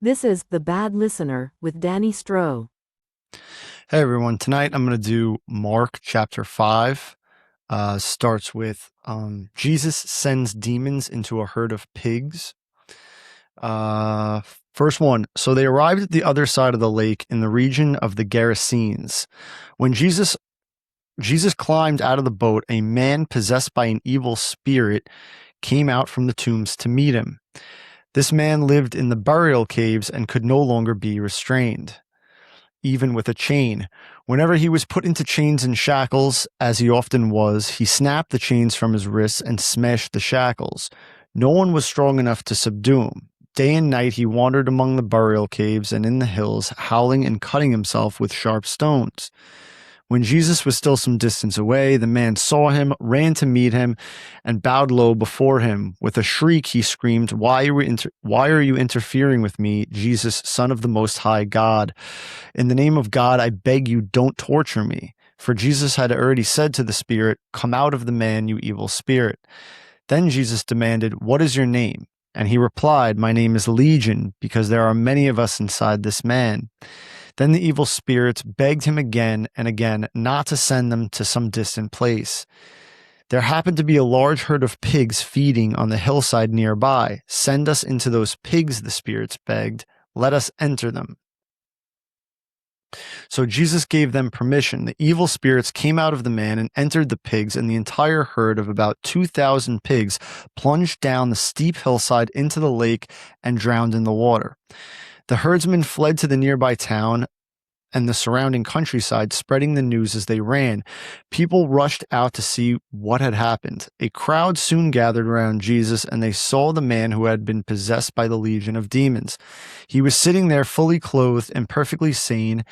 This is The Bad Listener with Danny Stroh. Hey everyone, tonight I'm going to do Mark chapter 5. Starts with Jesus sends demons into a herd of pigs. Uh, First one. So they arrived at the other side of the lake in the region of the Gerasenes. When Jesus climbed out of the boat, a man possessed by an evil spirit came out from the tombs to meet him. This man lived in the burial caves and could no longer be restrained, even with a chain. Whenever he was put into chains and shackles, as he often was, he snapped the chains from his wrists and smashed the shackles. No one was strong enough to subdue him. Day and night he wandered among the burial caves and in the hills, howling and cutting himself with sharp stones. When Jesus was still some distance away, the man saw him, ran to meet him, and bowed low before him. With a shriek, he screamed, why are you interfering with me, Jesus, Son of the Most High God? In the name of God, I beg you, don't torture me. For Jesus had already said to the spirit, come out of the man, you evil spirit. Then Jesus demanded, what is your name? And he replied, my name is Legion, because there are many of us inside this man. Then the evil spirits begged him again and again not to send them to some distant place. There happened to be a large herd of pigs feeding on the hillside nearby. Send us into those pigs, the spirits begged. Let us enter them. So Jesus gave them permission. The evil spirits came out of the man and entered the pigs, and the entire herd of about 2,000 pigs plunged down the steep hillside into the lake and drowned in the water. The herdsmen fled to the nearby town and the surrounding countryside, spreading the news as they ran. People rushed out to see what had happened. A crowd soon gathered around Jesus, and they saw the man who had been possessed by the legion of demons. He was sitting there fully clothed and perfectly sane,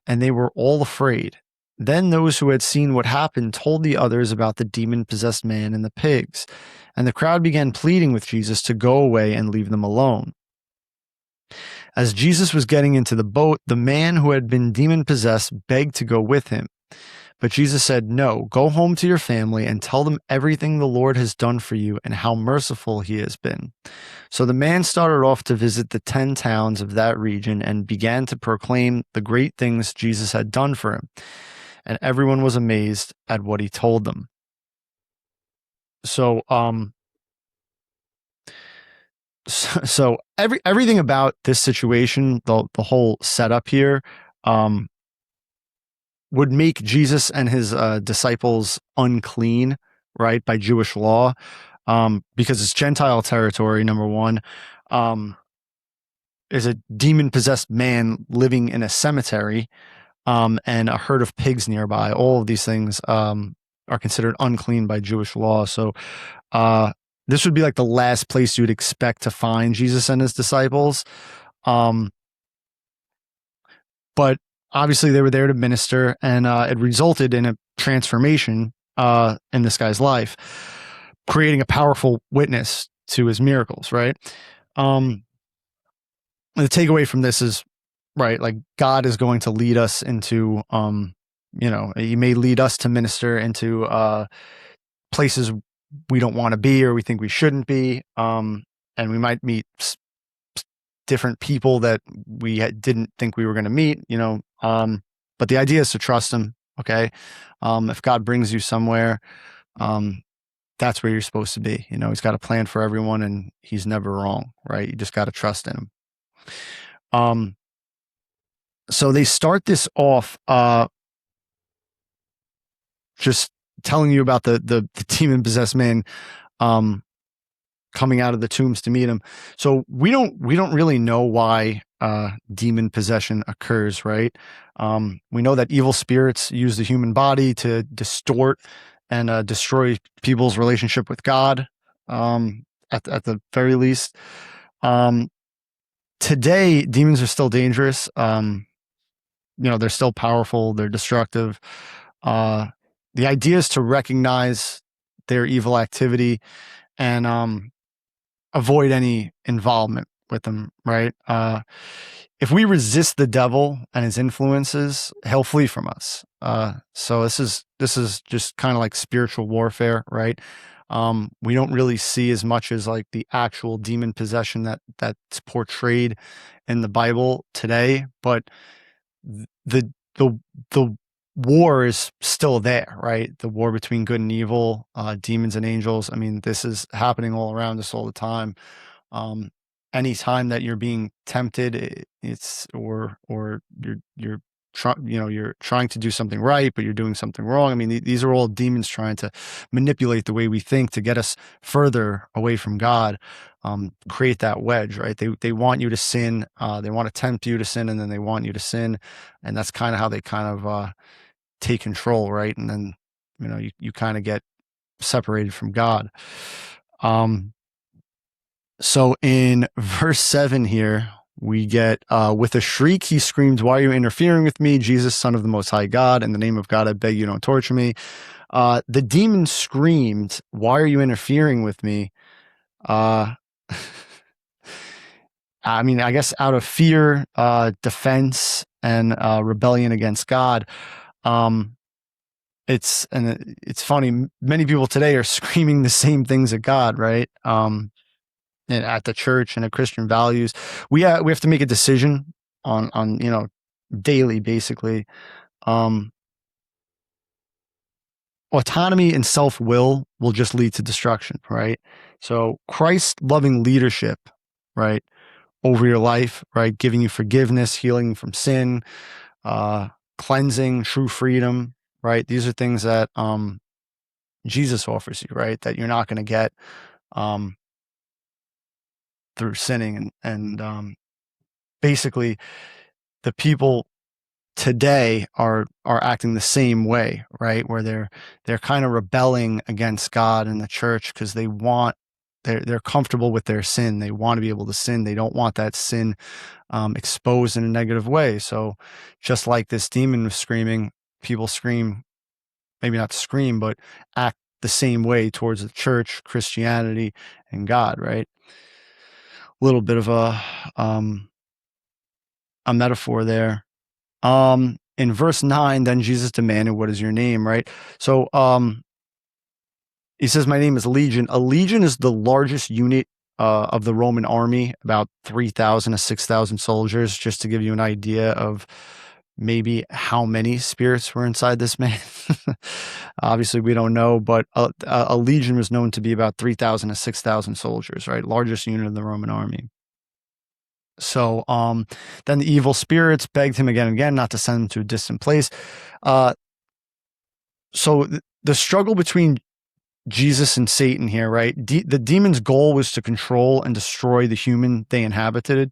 and they were all afraid. Then those who had seen what happened told the others about the demon-possessed man and the pigs, and the crowd began pleading with Jesus to go away and leave them alone. As Jesus was getting into the boat, the man who had been demon-possessed begged to go with him. But Jesus said, no, go home to your family and tell them everything the Lord has done for you and how merciful he has been. So the man started off to visit the 10 towns of that region and began to proclaim the great things Jesus had done for him. And everyone was amazed at what he told them. So everything about this situation, the whole setup here, would make Jesus and his disciples unclean, right, by Jewish law, because it's Gentile territory. Number one, is a demon-possessed man living in a cemetery, and a herd of pigs nearby. All of these things are considered unclean by Jewish law. So this would be like the last place you'd expect to find Jesus and his disciples. But obviously they were there to minister, and it resulted in a transformation in this guy's life, creating a powerful witness to his miracles, right? The takeaway from this is, right, like God is going to lead us into, he may lead us to minister into places we don't want to be or we think we shouldn't be. And we might meet different people that we didn't think we were going to meet, but the idea is to trust him. Okay. If God brings you somewhere, that's where you're supposed to be. He's got a plan for everyone and he's never wrong, right? You just got to trust in him. So they start this off, just telling you about the demon possessed man, coming out of the tombs to meet him. So we don't really know why demon possession occurs, right? We know that evil spirits use the human body to distort and destroy people's relationship with God, at the very least. Today, demons are still dangerous. They're still powerful. They're destructive. The idea is to recognize their evil activity and avoid any involvement with them, right? if we resist the devil and his influences, he'll flee from us. So this is just kind of like spiritual warfare, right? We don't really see as much as like the actual demon possession that's portrayed in the Bible today, but the the war is still there, right? The war between good and evil, demons and angels. I mean, this is happening all around us all the time. Anytime that you're being tempted, it's or you're you're trying to do something right, but you're doing something wrong. I mean, these are all demons trying to manipulate the way we think to get us further away from God, create that wedge, right? They want you to sin. They want to tempt you to sin, and then they want you to sin. And that's kind of how they kind of take control, right? And then, you kind of get separated from God. So in verse 7 here, we get, with a shriek, he screamed, "Why are you interfering with me, Jesus, Son of the Most High God? In the name of God, I beg you, don't torture me." The demon screamed, "Why are you interfering with me?" I mean, I guess out of fear, defense, and rebellion against God. It's funny. Many people today are screaming the same things at God, right? And at the church and at Christian values, we have to make a decision on daily, basically. Autonomy and self-will will just lead to destruction, right? So Christ-loving leadership, right, over your life, right, giving you forgiveness, healing from sin, cleansing, true freedom, right? These are things that Jesus offers you, right? That you're not going to get through sinning, and basically the people today are acting the same way, right? Where they're kind of rebelling against God and the church because they're comfortable with their sin. They want to be able to sin. They don't want that sin exposed in a negative way. So just like this demon was screaming, people scream, maybe not scream, but act the same way towards the church, Christianity, and God, right? A little bit of a metaphor there. In verse 9, then Jesus demanded, "What is your name?" Right? So he says, "My name is Legion." A legion is the largest unit of the Roman army, about 3,000 to 6,000 soldiers, just to give you an idea of maybe how many spirits were inside this man. Obviously, we don't know, but a legion was known to be about 3,000 to 6,000 soldiers, right? Largest unit of the Roman army. So then the evil spirits begged him again and again not to send them to a distant place. So the struggle between Jesus and Satan here, right? The demon's goal was to control and destroy the human they inhabited.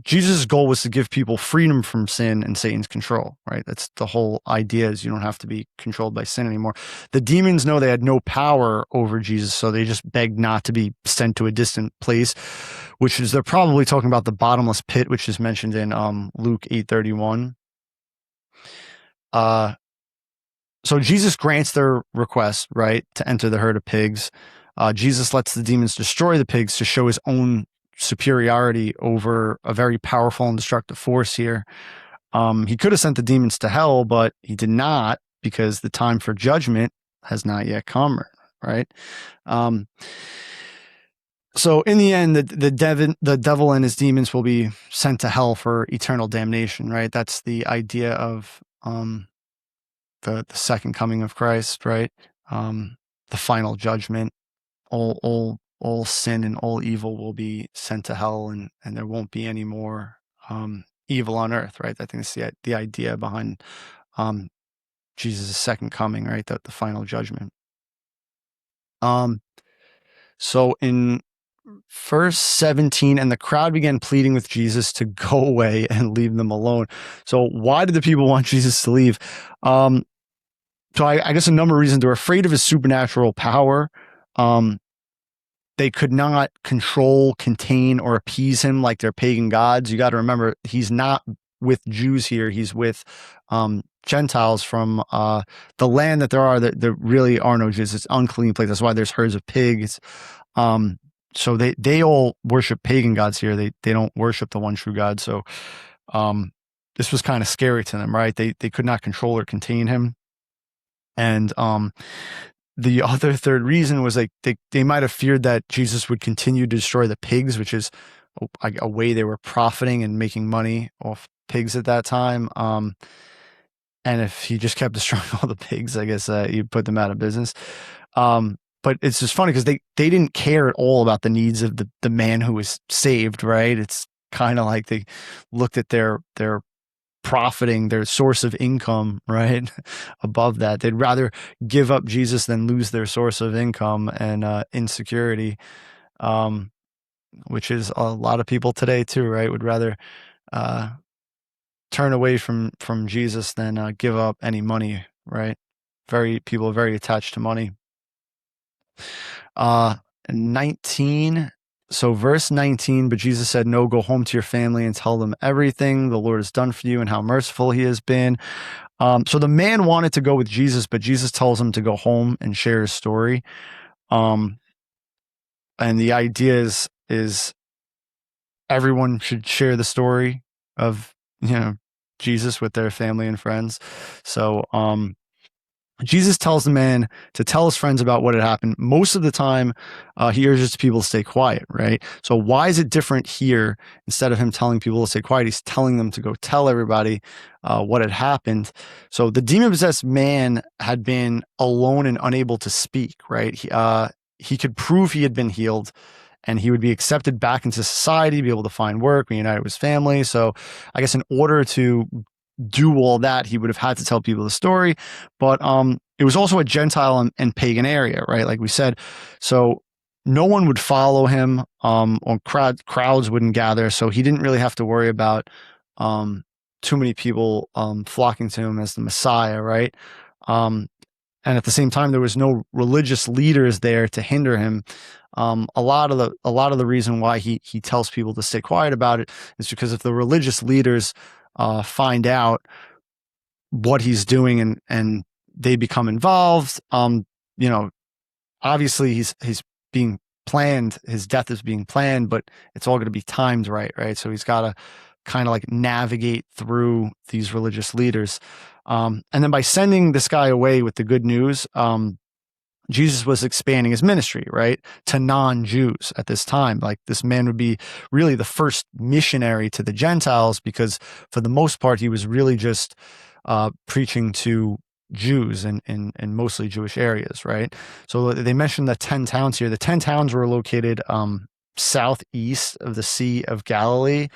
Jesus' goal was to give people freedom from sin and Satan's control, right? That's the whole idea, is you don't have to be controlled by sin anymore. The demons know they had no power over Jesus, so they just begged not to be sent to a distant place, which is, they're probably talking about the bottomless pit, which is mentioned in Luke 8:31. So Jesus grants their request, right, to enter the herd of pigs. Jesus lets the demons destroy the pigs to show his own superiority over a very powerful and destructive force here. He could have sent the demons to hell, but he did not, because the time for judgment has not yet come, right? So in the end, the devil and his demons will be sent to hell for eternal damnation, right? That's the idea of the second coming of Christ, right? The final judgment. All sin and all evil will be sent to hell, and there won't be any more evil on earth, right? I think it's the idea behind Jesus' second coming, right? The final judgment. So in verse 17, and the crowd began pleading with Jesus to go away and leave them alone. So why did the people want Jesus to leave? So I guess a number of reasons. They're afraid of his supernatural power. They could not control, contain, or appease him like their pagan gods. You got to remember, he's not with Jews here. He's with Gentiles from the land that there really are no Jews. It's an unclean place. That's why there's herds of pigs. so they all worship pagan gods here. They don't worship the one true God. So this was kind of scary to them, right? They could not control or contain him. And the other third reason was like they might have feared that Jesus would continue to destroy the pigs, which is a way they were profiting and making money off pigs at that time. And if he just kept destroying all the pigs, I guess you'd put them out of business. But it's just funny because they didn't care at all about the needs of the man who was saved, right? It's kind of like they looked at their profiting, their source of income, right? Above that. They'd rather give up Jesus than lose their source of income and insecurity, which is a lot of people today too, right? Would rather turn away from Jesus than give up any money, right? People are very attached to money. 19. So verse 19, but Jesus said, no, go home to your family and tell them everything the Lord has done for you and how merciful he has been. So the man wanted to go with Jesus, but Jesus tells him to go home and share his story. And the idea is everyone should share the story of, Jesus with their family and friends. So, Jesus tells the man to tell his friends about what had happened. Most of the time, he urges people to stay quiet, right? So why is it different here? Instead of him telling people to stay quiet, he's telling them to go tell everybody what had happened. So the demon-possessed man had been alone and unable to speak, right? He could prove he had been healed, and he would be accepted back into society, be able to find work, reunite with his family. So I guess in order to do all that, he would have had to tell people the story, but it was also a Gentile and pagan area, right? Like we said, so no one would follow him, or crowds wouldn't gather, so he didn't really have to worry about too many people flocking to him as the Messiah, right? And at the same time, there was no religious leaders there to hinder him. A lot of the reason why he tells people to stay quiet about it is because if the religious leaders find out what he's doing and they become involved, obviously he's being planned, his death is being planned, but it's all going to be timed right? So he's got to kind of like navigate through these religious leaders. And then by sending this guy away with the good news, Jesus was expanding his ministry, right, to non-Jews at this time. Like this man would be really the first missionary to the Gentiles because for the most part, he was really just preaching to Jews in mostly Jewish areas, right? So they mentioned the 10 towns here. The 10 towns were located southeast of the Sea of Galilee.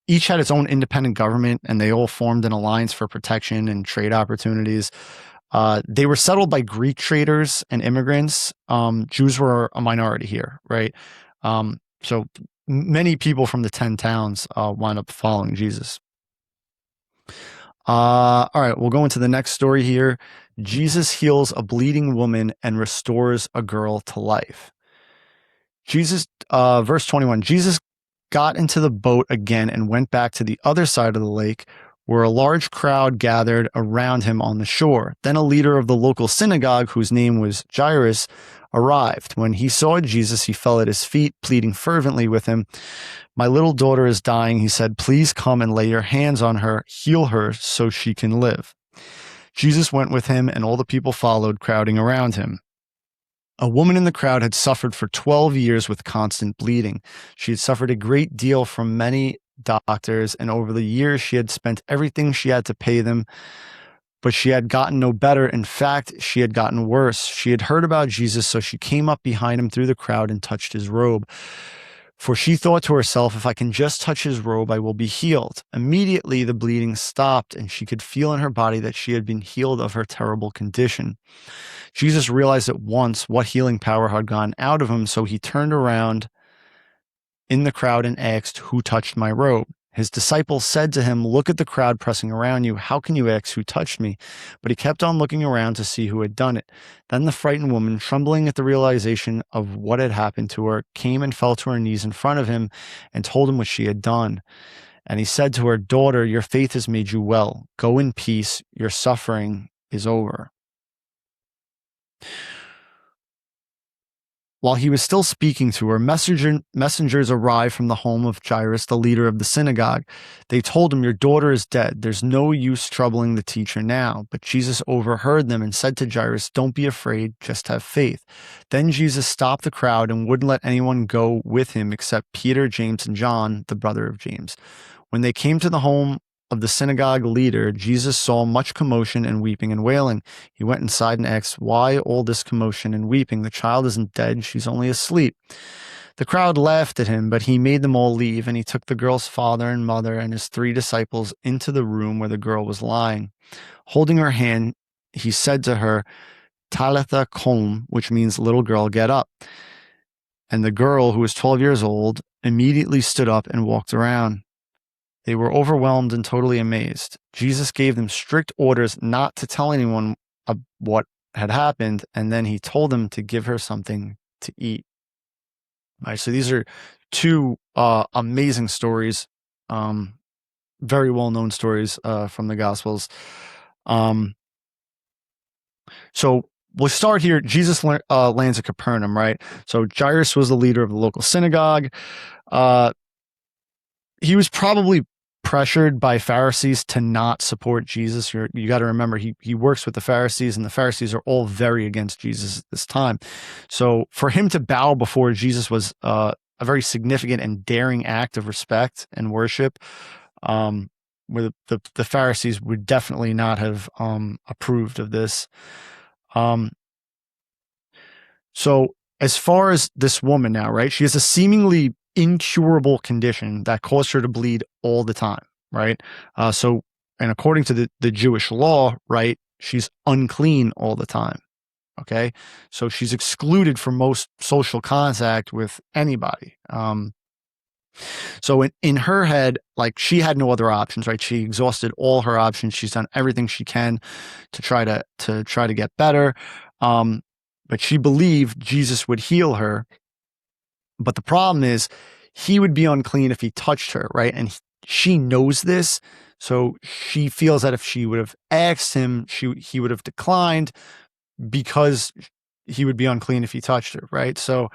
Each had its own independent government, and they all formed an alliance for protection and trade opportunities. They were settled by Greek traders and immigrants. Jews were a minority here, right? So many people from the 10 towns wound up following Jesus. All right, we'll go into the next story here. Jesus heals a bleeding woman and restores a girl to life. Verse 21, Jesus got into the boat again and went back to the other side of the lake, where a large crowd gathered around him on the shore. Then a leader of the local synagogue, whose name was Jairus, arrived. When he saw Jesus, he fell at his feet, pleading fervently with him. My little daughter is dying, he said. Please come and lay your hands on her, heal her so she can live. Jesus went with him, and all the people followed, crowding around him. A woman in the crowd had suffered for 12 years with constant bleeding. She had suffered a great deal from many doctors, and over the years she had spent everything she had to pay them, but she had gotten no better. In fact, she had gotten worse. She had heard about Jesus, so she came up behind him through the crowd and touched his robe. For she thought to herself, if I can just touch his robe, I will be healed. Immediately the bleeding stopped, and she could feel in her body that she had been healed of her terrible condition. Jesus realized at once what healing power had gone out of him, so he turned around in the crowd and asked, who touched my robe? His disciples said to him, look at the crowd pressing around you. How can you ask who touched me? But he kept on looking around to see who had done it. Then the frightened woman, trembling at the realization of what had happened to her, came and fell to her knees in front of him and told him what she had done. And he said to her, daughter, your faith has made you well. Go in peace. Your suffering is over. While he was still speaking to her, messengers arrived from the home of Jairus, the leader of the synagogue. They told him, "Your daughter is dead. There's no use troubling the teacher now." But Jesus overheard them and said to Jairus, "Don't be afraid, just have faith." Then Jesus stopped the crowd and wouldn't let anyone go with him except Peter, James, and John, the brother of James. When they came to the home of the synagogue leader, Jesus saw much commotion and weeping and wailing. He went inside and asked, "Why all this commotion and weeping? The child isn't dead, she's only asleep." The crowd laughed at him, but he made them all leave, and he took the girl's father and mother and his 3 disciples into the room where the girl was lying. Holding her hand, he said to her, "Talitha koum," which means, "Little girl, get up." And the girl, who was 12 years old, immediately stood up and walked around. They were overwhelmed and totally amazed. Jesus gave them strict orders not to tell anyone what had happened, and then he told them to give her something to eat. All right, so these are 2 amazing stories, very well-known stories from the Gospels. So we'll start here. Jesus lands at Capernaum, right? So Jairus was the leader of the local synagogue. He was probably pressured by Pharisees to not support Jesus. You got to remember, he works with the Pharisees, and the Pharisees are all very against Jesus at this time. So for him to bow before Jesus was a very significant and daring act of respect and worship, where the Pharisees would definitely not have approved of this. So as far as this woman now, right, she has a seemingly incurable condition that caused her to bleed all the time, right? And according to the Jewish law, right, she's unclean all the time, okay? So she's excluded from most social contact with anybody. So in her head, like, she had no other options, right? She exhausted all her options. She's done everything she can to try to get better. But she believed Jesus would heal her. But the problem is, he would be unclean if he touched her, right? And she knows this. So she feels that if she would have asked him, he would have declined because he would be unclean if he touched her, right? So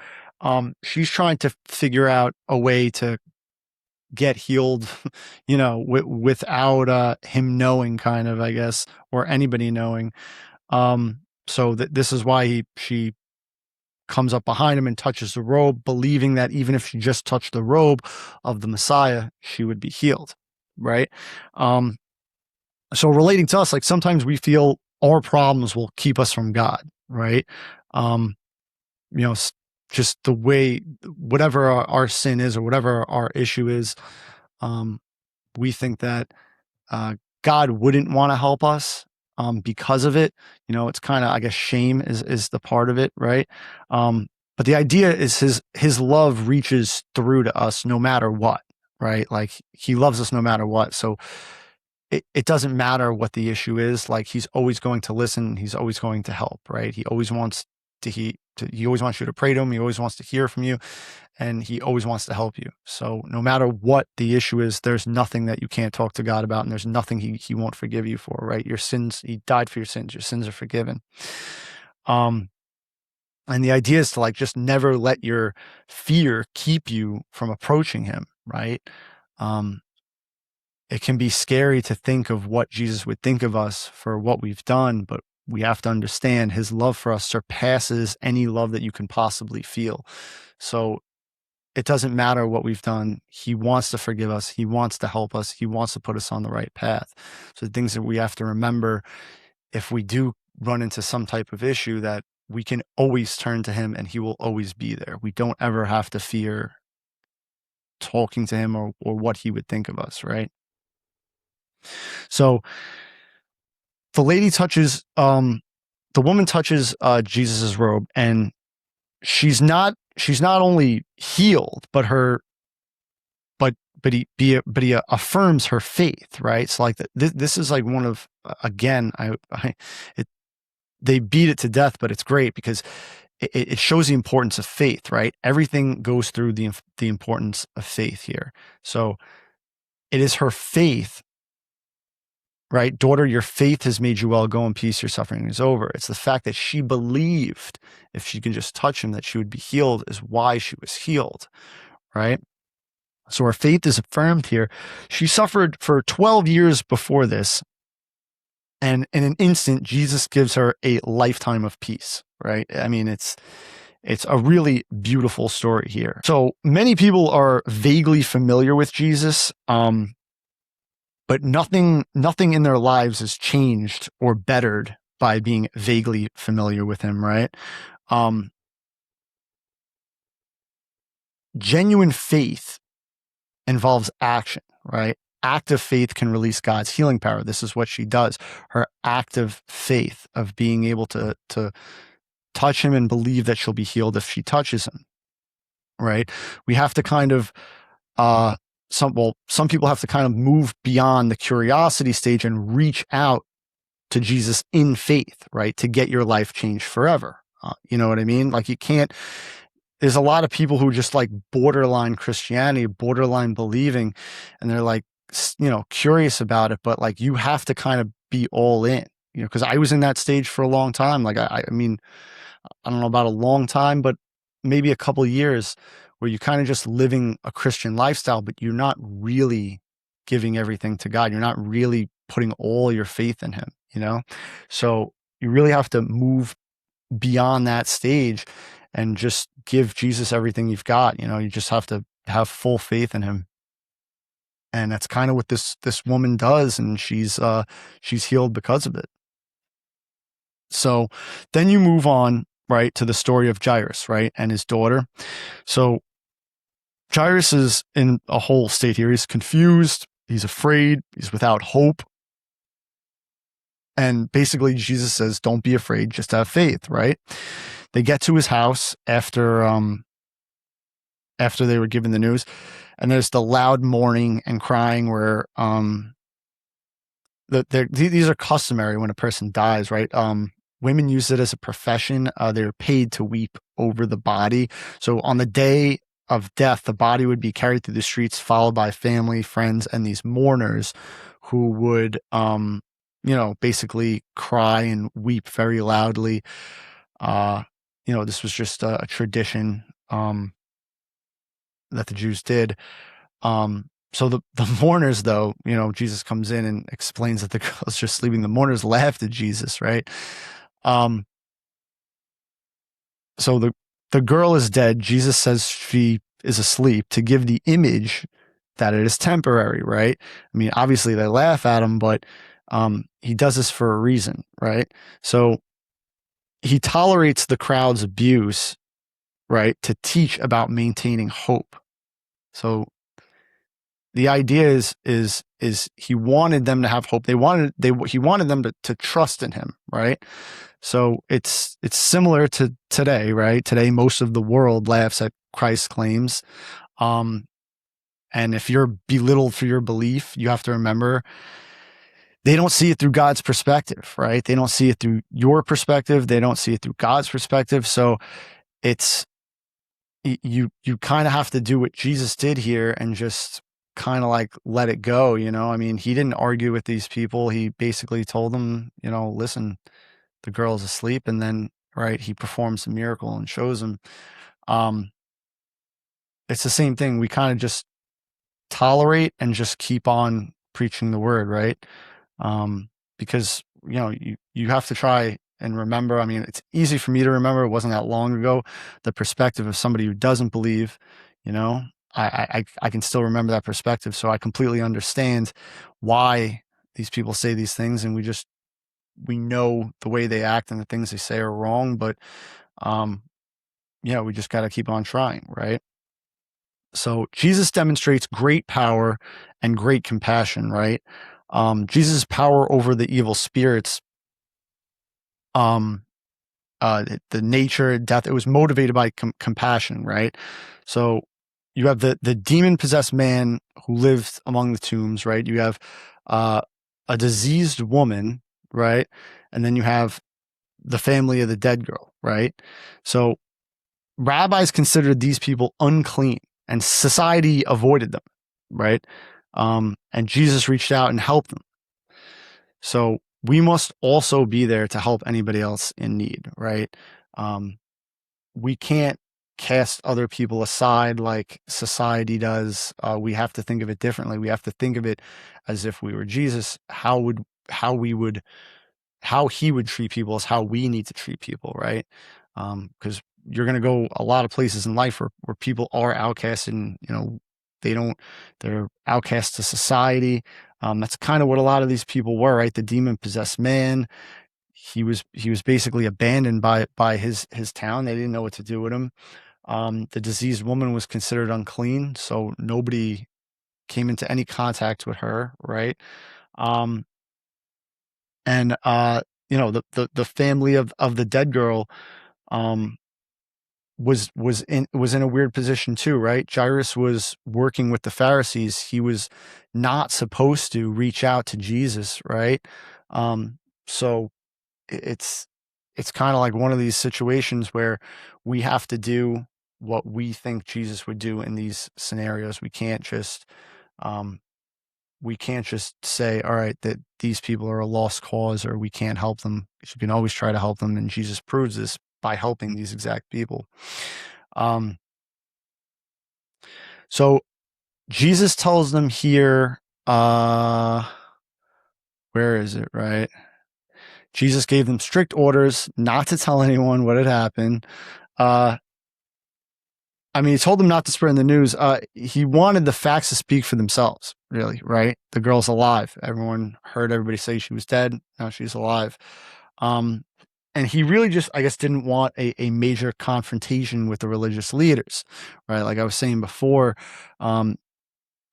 she's trying to figure out a way to get healed, without him knowing, kind of, I guess, or anybody knowing. So this is why she comes up behind him and touches the robe, believing that even if she just touched the robe of the Messiah, she would be healed, right? So relating to us, like, sometimes we feel our problems will keep us from God, right? Just the way, whatever our sin is or whatever our issue is, we think that God wouldn't want to help us because of it. It's kind of, I guess, shame is the part of it, right? But the idea is his love reaches through to us no matter what, right? Like, he loves us no matter what. So it doesn't matter what the issue is. Like, he's always going to listen. He's always going to help, right? He always wants he always wants you to pray to him. He always wants to hear from you, and he always wants to help you. So no matter what the issue is, there's nothing that you can't talk to God about, and there's nothing he won't forgive you for, right? Your sins, he died for your sins are forgiven. And the idea is to, like, just never let your fear keep you from approaching him, right? It can be scary to think of what Jesus would think of us for what we've done, but we have to understand his love for us surpasses any love that you can possibly feel. So it doesn't matter what we've done. He wants to forgive us. He wants to help us. He wants to put us on the right path. So the things that we have to remember, if we do run into some type of issue, that we can always turn to him and he will always be there. We don't ever have to fear talking to him or what he would think of us, right? So the woman touches Jesus's robe, and she's not only healed, but he affirms her faith, right? So, like, this is like one of, again, they beat it to death, but it's great because it shows the importance of faith, right? Everything goes through the importance of faith here. So it is her faith right? Daughter, your faith has made you well. Go in peace. Your suffering is over. It's the fact that she believed if she can just touch him that she would be healed is why she was healed, right? So her faith is affirmed here. She suffered for 12 years before this. And in an instant, Jesus gives her a lifetime of peace, right? I mean, it's a really beautiful story here. So many people are vaguely familiar with Jesus, but nothing in their lives is changed or bettered by being vaguely familiar with him, right? Genuine faith involves action, right? Active faith can release God's healing power. This is what she does. Her active faith of being able to touch him and believe that she'll be healed if she touches him, right? We have to kind of, some people have to kind of move beyond the curiosity stage and reach out to Jesus in faith, right? To get your life changed forever. You know what I mean? Like there's a lot of people who just like borderline Christianity, borderline believing, and they're like, curious about it, but like you have to kind of be all in, because I was in that stage for a long time. Like, I mean, I don't know about a long time, but maybe a couple of years where you're kind of just living a Christian lifestyle, but you're not really giving everything to God. You're not really putting all your faith in him, So you really have to move beyond that stage and just give Jesus everything you've got. You just have to have full faith in him. And that's kind of what this woman does. And she's healed because of it. So then you move on, right, to the story of Jairus, right, and his daughter. So Jairus is in a whole state here. He's confused. He's afraid. He's without hope. And basically Jesus says, don't be afraid, just have faith, right? They get to his house after they were given the news, and there's the loud mourning and crying where these are customary when a person dies, right? Women use it as a profession. They're paid to weep over the body. So on the day of death, the body would be carried through the streets, followed by family, friends, and these mourners who would, basically cry and weep very loudly. This was just a tradition that the Jews did. So the mourners, though, Jesus comes in and explains that the girl's just sleeping. The mourners laughed at Jesus, right? So the girl is dead. Jesus says she is asleep to give the image that it is temporary, right? I mean, obviously they laugh at him, but he does this for a reason, right? So he tolerates the crowd's abuse, right, to teach about maintaining hope. So the idea is he wanted them to have hope. He wanted them to trust in him, right? So it's similar to today, right? Today, most of the world laughs at Christ's claims. And if you're belittled for your belief, you have to remember they don't see it through God's perspective, right? They don't see it through your perspective. They don't see it through God's perspective. So it's, you kind of have to do what Jesus did here and just kind of like let it go. I mean, he didn't argue with these people. He basically told them, listen, the girl's asleep. And then, right, he performs a miracle and shows them. It's the same thing. We kind of just tolerate and just keep on preaching the word, right? Because, you have to try and remember. I mean, it's easy for me to remember. It wasn't that long ago. The perspective of somebody who doesn't believe, I can still remember that perspective. So I completely understand why these people say these things, and we know the way they act and the things they say are wrong, but, we just got to keep on trying, right? So Jesus demonstrates great power and great compassion, right? Jesus' power over the evil spirits, the nature, death, it was motivated by compassion, right? So you have the demon-possessed man who lived among the tombs, right? You have a diseased woman, right? And then you have the family of the dead girl, right? So rabbis considered these people unclean, and society avoided them, right? And Jesus reached out and helped them. So we must also be there to help anybody else in need, right? We can't cast other people aside like society does. We have to think of it differently. We have to think of it as if we were Jesus. How we would how he would treat people is how we need to treat people, right? Because you're going to go a lot of places in life where people are outcast, and they're outcast to society. That's kind of what a lot of these people were, right? The demon possessed man. He was basically abandoned by his town. They didn't know what to do with him. The diseased woman was considered unclean, so nobody came into any contact with her, right? And the family of the dead girl was in a weird position too, right? Jairus was working with the Pharisees. He was not supposed to reach out to Jesus, right? So it's kind of like one of these situations where we have to do what we think Jesus would do in these scenarios. We can't just say, all right, that these people are a lost cause, or we can't help them. You can always try to help them, and Jesus proves this by helping these exact people. So Jesus tells them here, where is it, right? Jesus gave them strict orders not to tell anyone what had happened. He told them not to spread the news. He wanted the facts to speak for themselves, really, right? The girl's alive. Everyone heard everybody say she was dead. Now she's alive. And he really just, I guess, didn't want a major confrontation with the religious leaders, right? Like I was saying before,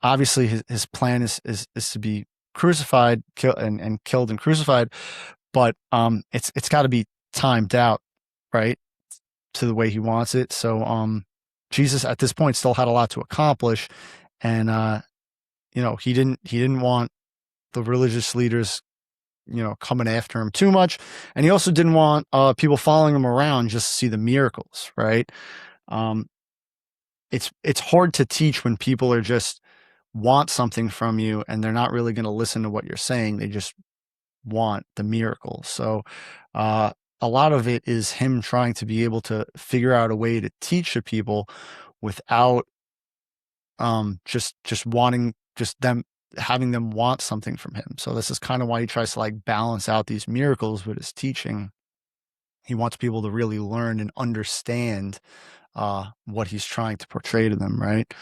obviously his plan is to be crucified, killed and crucified, but it's got to be timed out, right, to the way he wants it. So Jesus at this point still had a lot to accomplish, and he didn't want the religious leaders coming after him too much, and he also didn't want people following him around just to see the miracles, right? It's hard to teach when people are just want something from you and they're not really going to listen to what you're saying. They just want the miracle. So a lot of it is him trying to be able to figure out a way to teach the people without just having them want something from him. So this is kind of why he tries to like balance out these miracles with his teaching. He wants people to really learn and understand what he's trying to portray to them, right?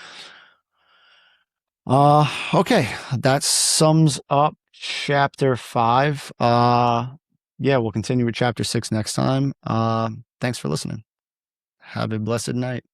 Okay, that sums up chapter 5. Yeah, we'll continue with chapter 6 next time. Thanks for listening. Have a blessed night.